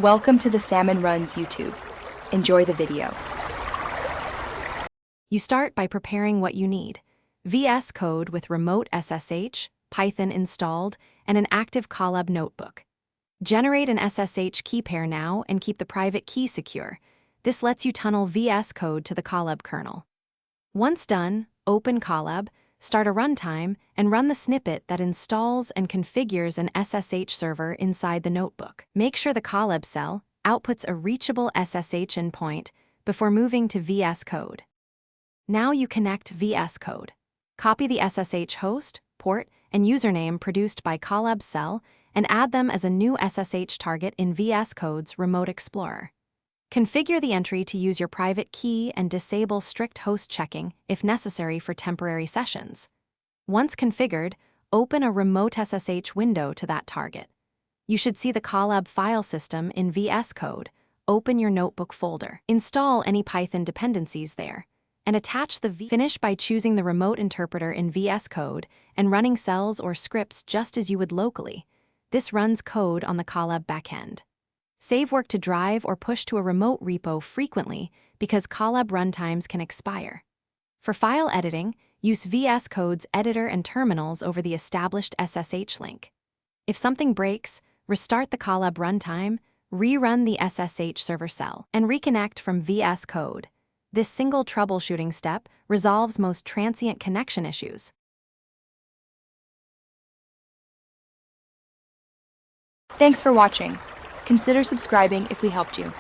Welcome to the Salmon Runs YouTube. Enjoy the video. You start by preparing what you need: VS Code with remote SSH, Python installed, and an active Colab notebook. Generate an SSH key pair now and keep the private key secure. This lets you tunnel VS Code to the Colab kernel. Once done, open Colab, start a runtime, and run the snippet that installs and configures an SSH server inside the notebook. Make sure the Colab cell outputs a reachable SSH endpoint before moving to VS Code. Now you connect VS Code. Copy the SSH host, port, and username produced by Colab cell and add them as a new SSH target in VS Code's Remote Explorer. Configure the entry to use your private key and disable strict host checking if necessary for temporary sessions. Once configured, open a remote SSH window to that target. You should see the Colab file system in VS Code. Open your notebook folder. Install any Python dependencies there, and attach the Finish by choosing the remote interpreter in VS Code and running cells or scripts just as you would locally. This runs code on the Colab backend. Save work to drive or push to a remote repo frequently because Colab runtimes can expire. For file editing, use VS Code's editor and terminals over the established SSH link. If something breaks, restart the Colab runtime, rerun the SSH server cell, and reconnect from VS Code. This single troubleshooting step resolves most transient connection issues. Thanks for watching. Consider subscribing if we helped you.